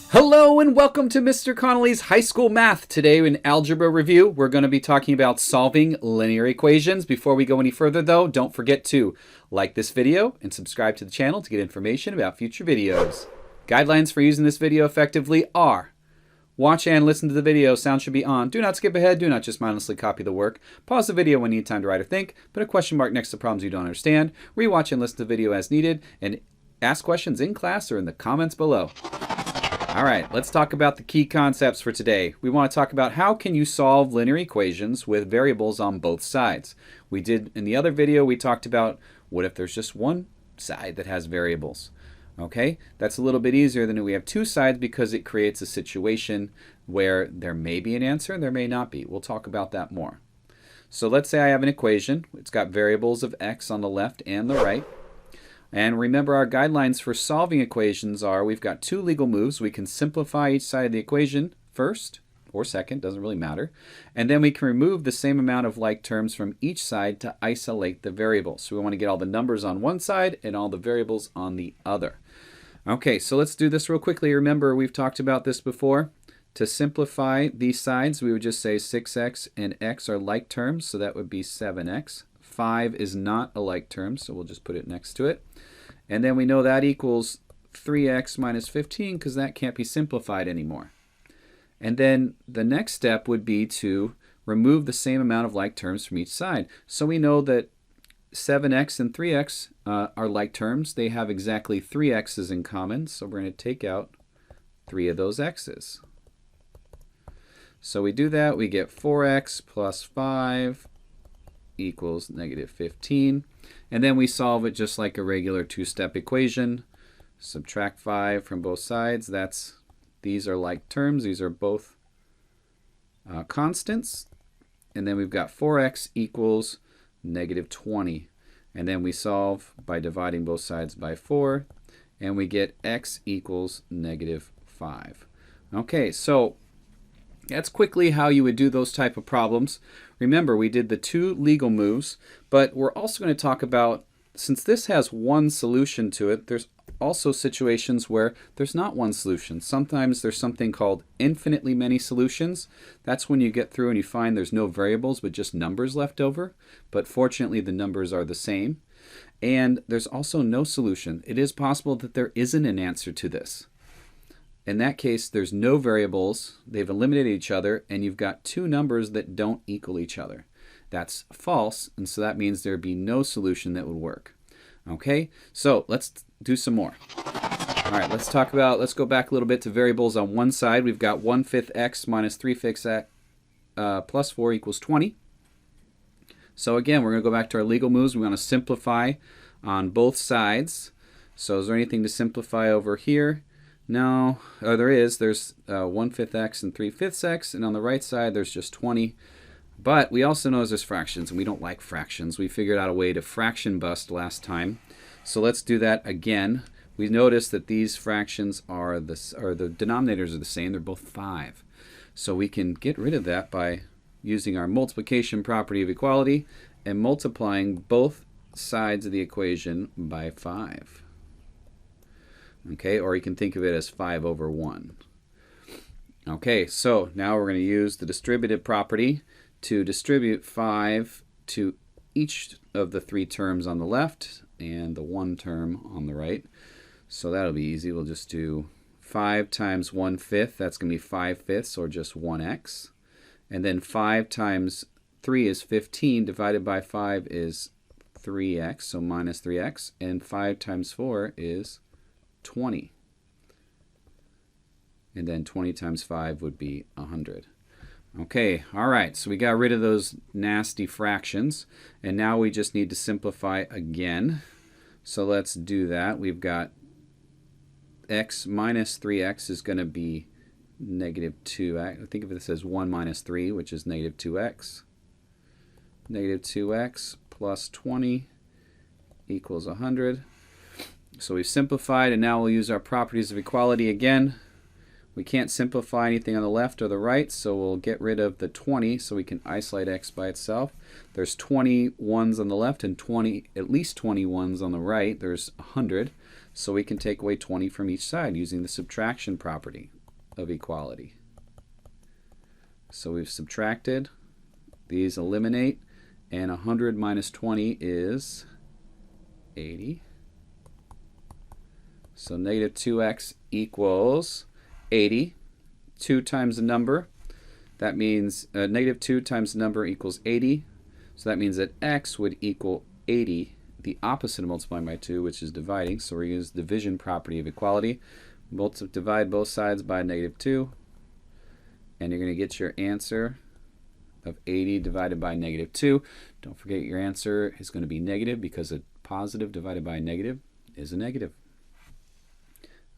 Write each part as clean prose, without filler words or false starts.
Hello and welcome to Mr. Connally's High School Math. Today in Algebra Review, we're going to be talking about solving linear equations. Before we go any further though, don't forget to like this video and subscribe to the channel to get information about future videos. Guidelines for using this video effectively are: watch and listen to the video, sound should be on. Do not skip ahead, do not just mindlessly copy the work. Pause the video when you need time to write or think. Put a question mark next to problems you don't understand. Rewatch and listen to the video as needed. And ask questions in class or in the comments below. All right, let's talk about the key concepts for today. We want to talk about how can you solve linear equations with variables on both sides. We did in the other video, we talked about what if there's just one side that has variables. Okay, that's a little bit easier than if we have two sides because it creates a situation where there may be an answer and there may not be. We'll talk about that more. So let's say I have an equation. It's got variables of x on the left and the right. And remember, our guidelines for solving equations are we've got two legal moves. We can simplify each side of the equation first or second, doesn't really matter. And then we can remove the same amount of like terms from each side to isolate the variables. So we want to get all the numbers on one side and all the variables on the other. Okay, so let's do this real quickly. Remember, we've talked about this before. To simplify these sides, we would just say 6x and x are like terms, so that would be 7x. 5 is not a like term, so we'll just put it next to it. And then we know that equals 3x minus 15 because that can't be simplified anymore. And then the next step would be to remove the same amount of like terms from each side. So we know that 7x and 3x are like terms. They have exactly 3 x's in common, so we're going to take out 3 of those x's. So we do that, we get 4x plus 5 equals negative 15. And then we solve it just like a regular two-step equation. Subtract 5 from both sides. These are like terms. These are both constants. And then we've got 4x equals negative 20. And then we solve by dividing both sides by 4. And we get x equals negative 5. Okay, so that's quickly how you would do those type of problems. Remember, we did the two legal moves, but we're also going to talk about, since this has one solution to it, there's also situations where there's not one solution. Sometimes there's something called infinitely many solutions. That's when you get through and you find there's no variables but just numbers left over. But fortunately, the numbers are the same. And there's also no solution. It is possible that there isn't an answer to this. In that case, there's no variables, they've eliminated each other, and you've got two numbers that don't equal each other. That's false, and so that means there'd be no solution that would work. Okay, so let's do some more. All right, let's go back a little bit to variables on one side. We've got 1/5 x minus 3/5 x plus 4 equals 20. So again, we're going to go back to our legal moves. We want to simplify on both sides. So is there anything to simplify over here? No, there is. There's 1/5 x and 3/5 x, and on the right side there's just 20. But we also know there's fractions, and we don't like fractions. We figured out a way to fraction bust last time. So let's do that again. We notice that these fractions are the denominators are the same. They're both 5. So we can get rid of that by using our multiplication property of equality and multiplying both sides of the equation by 5. Okay, or you can think of it as 5 over 1. Okay, so now we're going to use the distributive property to distribute 5 to each of the 3 terms on the left and the 1 term on the right. So that'll be easy. We'll just do 5 times 1/5. That's going to be 5/5, or just 1x. And then 5 times 3 is 15. Divided by 5 is 3x, so minus 3x. And 5 times 4 is 20. And then 20 times 5 would be 100. Okay, all right, so we got rid of those nasty fractions, and now we just need to simplify again. So let's do that. We've got x minus 3x is going to be negative 2x. Think of this as 1 minus 3, which is negative 2x. Negative 2x plus 20 equals 100. So we've simplified, and now we'll use our properties of equality again. We can't simplify anything on the left or the right, so we'll get rid of the 20 so we can isolate x by itself. There's 20 ones on the left and at least 20 ones on the right. There's 100, so we can take away 20 from each side using the subtraction property of equality. So we've subtracted, these eliminate, and 100 minus 20 is 80. So negative 2x equals 80. 2 times the number, that means negative 2 times the number equals 80. So that means that x would equal 80, the opposite of multiplying by 2, which is dividing. So we use division property of equality. Divide both sides by negative 2, and you're going to get your answer of 80 divided by negative 2. Don't forget your answer is going to be negative because a positive divided by a negative is a negative.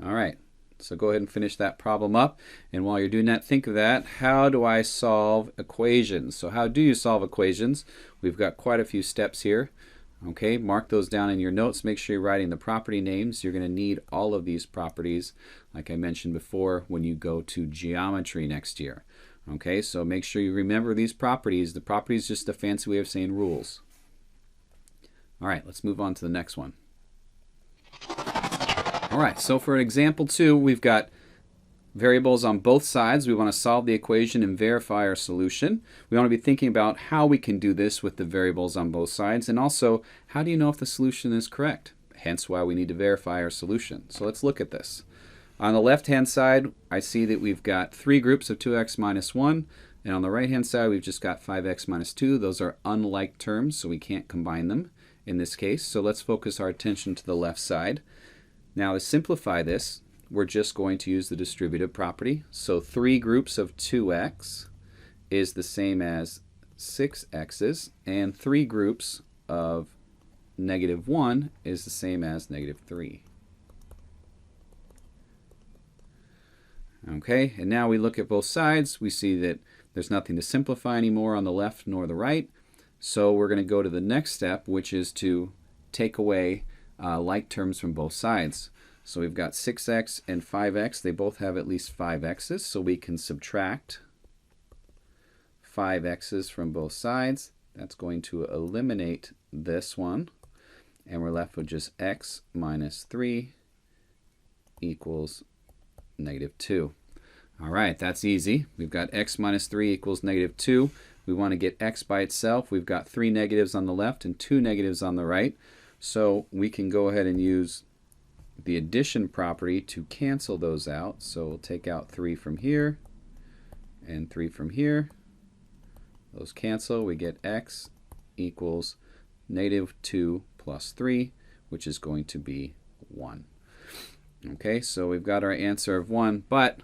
All right. So go ahead and finish that problem up. And while you're doing that, think of that. How do I solve equations? So how do you solve equations? We've got quite a few steps here. Okay, mark those down in your notes. Make sure you're writing the property names. You're going to need all of these properties, like I mentioned before, when you go to geometry next year. Okay, so make sure you remember these properties. The property is just a fancy way of saying rules. All right, let's move on to the next one. All right, so for example 2, we've got variables on both sides. We want to solve the equation and verify our solution. We want to be thinking about how we can do this with the variables on both sides, and also how do you know if the solution is correct? Hence why we need to verify our solution. So let's look at this. On the left-hand side, I see that we've got 3 groups of 2x minus 1, and on the right-hand side, we've just got 5x minus 2. Those are unlike terms, so we can't combine them in this case. So let's focus our attention to the left side. Now to simplify this, we're just going to use the distributive property. So 3 groups of 2x is the same as 6x's, and 3 groups of negative 1 is the same as negative 3. Okay, and now we look at both sides. We see that there's nothing to simplify anymore on the left nor the right. So we're going to go to the next step, which is to take away like terms from both sides. So we've got 6x and 5x. They both have at least 5x's, so we can subtract 5x's from both sides. That's going to eliminate this one, and we're left with just x minus 3 equals negative 2. All right, that's easy. We've got x minus 3 equals negative 2. We want to get x by itself. We've got 3 negatives on the left and 2 negatives on the right. So we can go ahead and use the addition property to cancel those out. So we'll take out 3 from here and 3 from here. Those cancel. We get x equals negative 2 plus 3, which is going to be 1. Okay, so we've got our answer of 1, but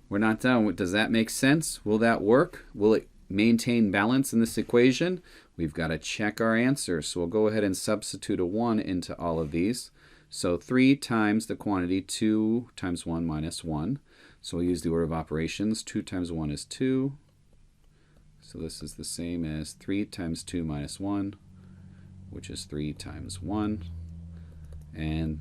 we're not done. Does that make sense? Will that work? Will it maintain balance in this equation? We've got to check our answer. So we'll go ahead and substitute a 1 into all of these. So 3 times the quantity, 2 times 1 minus 1. So we'll use the order of operations. 2 times 1 is 2. So this is the same as 3 times 2 minus 1, which is 3 times 1. And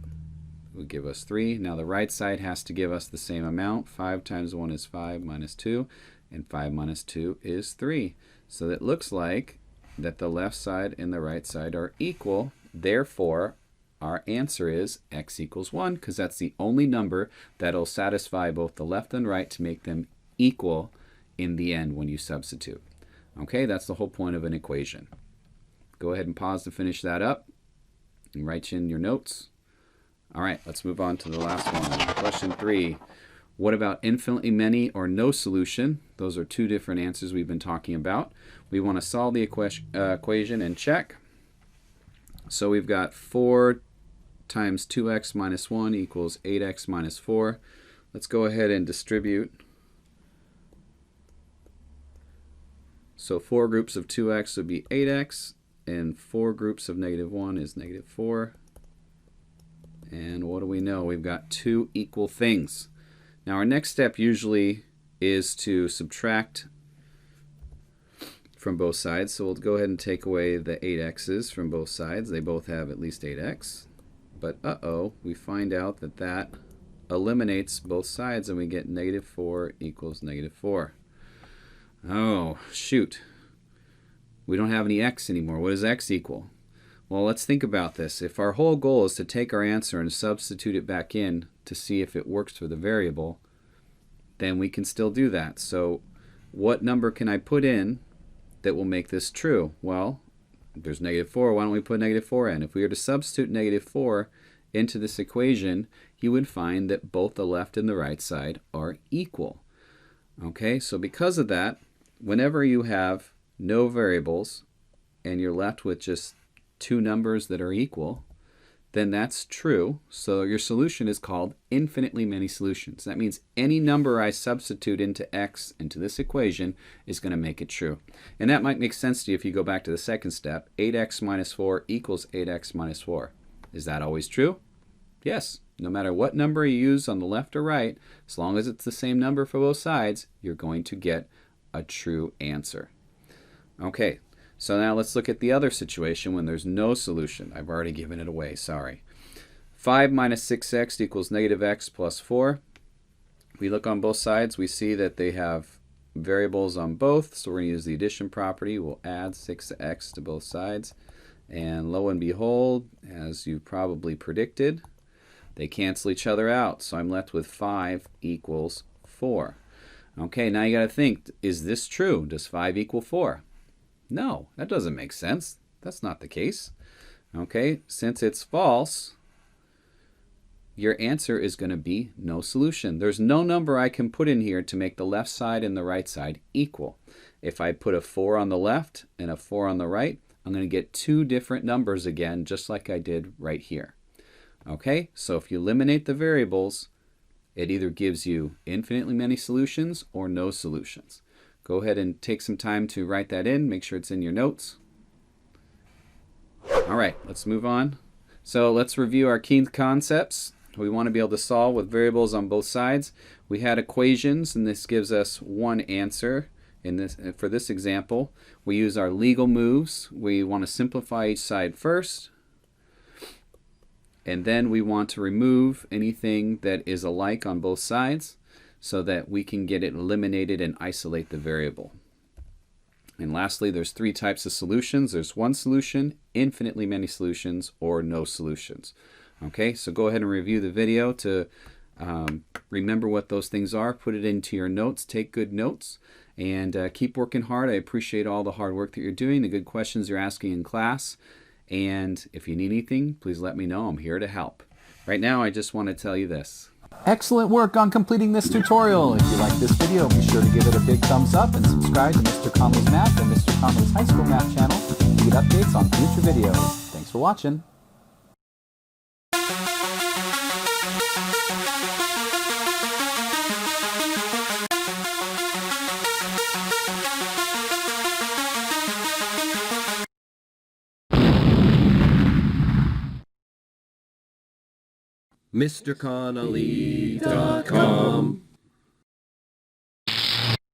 will give us 3. Now the right side has to give us the same amount. 5 times 1 is 5 minus 2, and 5 minus 2 is 3. So it looks like that the left side and the right side are equal. Therefore, our answer is x equals 1, because that's the only number that will satisfy both the left and right to make them equal in the end when you substitute. Okay, that's the whole point of an equation. Go ahead and pause to finish that up and write in your notes. All right, let's move on to the last one. Question 3. What about infinitely many or no solution? Those are 2 different answers we've been talking about. We want to solve the equation and check. So we've got 4 times 2x minus 1 equals 8x minus 4. Let's go ahead and distribute. So 4 groups of 2x would be 8x, and 4 groups of negative 1 is negative 4. And what do we know? We've got 2 equal things. Now our next step usually is to subtract from both sides. So we'll go ahead and take away the 8x's from both sides. They both have at least 8x. But we find out that that eliminates both sides, and we get negative 4 equals negative 4. Oh, shoot. We don't have any x anymore. What does x equal? Well, let's think about this. If our whole goal is to take our answer and substitute it back in to see if it works for the variable, then we can still do that. So what number can I put in that will make this true? Well, there's negative 4. Why don't we put negative 4 in? If we were to substitute negative 4 into this equation, you would find that both the left and the right side are equal. Okay, so because of that, whenever you have no variables and you're left with just two numbers that are equal, then that's true. So your solution is called infinitely many solutions. That means any number I substitute into x into this equation is going to make it true. And that might make sense to you if you go back to the second step. 8x minus 4 equals 8x minus 4. Is that always true? Yes. No matter what number you use on the left or right, as long as it's the same number for both sides, you're going to get a true answer. Okay, so now let's look at the other situation when there's no solution. I've already given it away, sorry. 5 minus 6x equals negative x plus 4. We look on both sides, we see that they have variables on both, so we're going to use the addition property. We'll add 6x to both sides. And lo and behold, as you probably predicted, they cancel each other out. So I'm left with 5 equals 4. Okay, now you got to think, is this true? Does 5 equal 4? No, that doesn't make sense. That's not the case. Okay, since it's false, your answer is going to be no solution. There's no number I can put in here to make the left side and the right side equal. If I put a 4 on the left and a 4 on the right, I'm going to get two different numbers again, just like I did right here. Okay, so if you eliminate the variables, it either gives you infinitely many solutions or no solutions. Go ahead and take some time to write that in. Make sure it's in your notes. All right, let's move on. So let's review our key concepts. We want to be able to solve with variables on both sides. We had equations, and this gives us one answer. For this example, we use our legal moves. We want to simplify each side first, and then we want to remove anything that is alike on both sides so that we can get it eliminated and isolate the variable. And lastly, there's three types of solutions. There's one solution, infinitely many solutions, or no solutions. Okay, so go ahead and review the video to remember what those things are. Put it into your notes. Take good notes. And keep working hard. I appreciate all the hard work that you're doing, the good questions you're asking in class. And if you need anything, please let me know. I'm here to help. Right now, I just want to tell you this. Excellent work on completing this tutorial. If you like this video, be sure to give it a big thumbs up and subscribe to Mr. Connally's Math and Mr. Connally's High School Math channel to get updates on future videos. Thanks for watching. MrConnally.com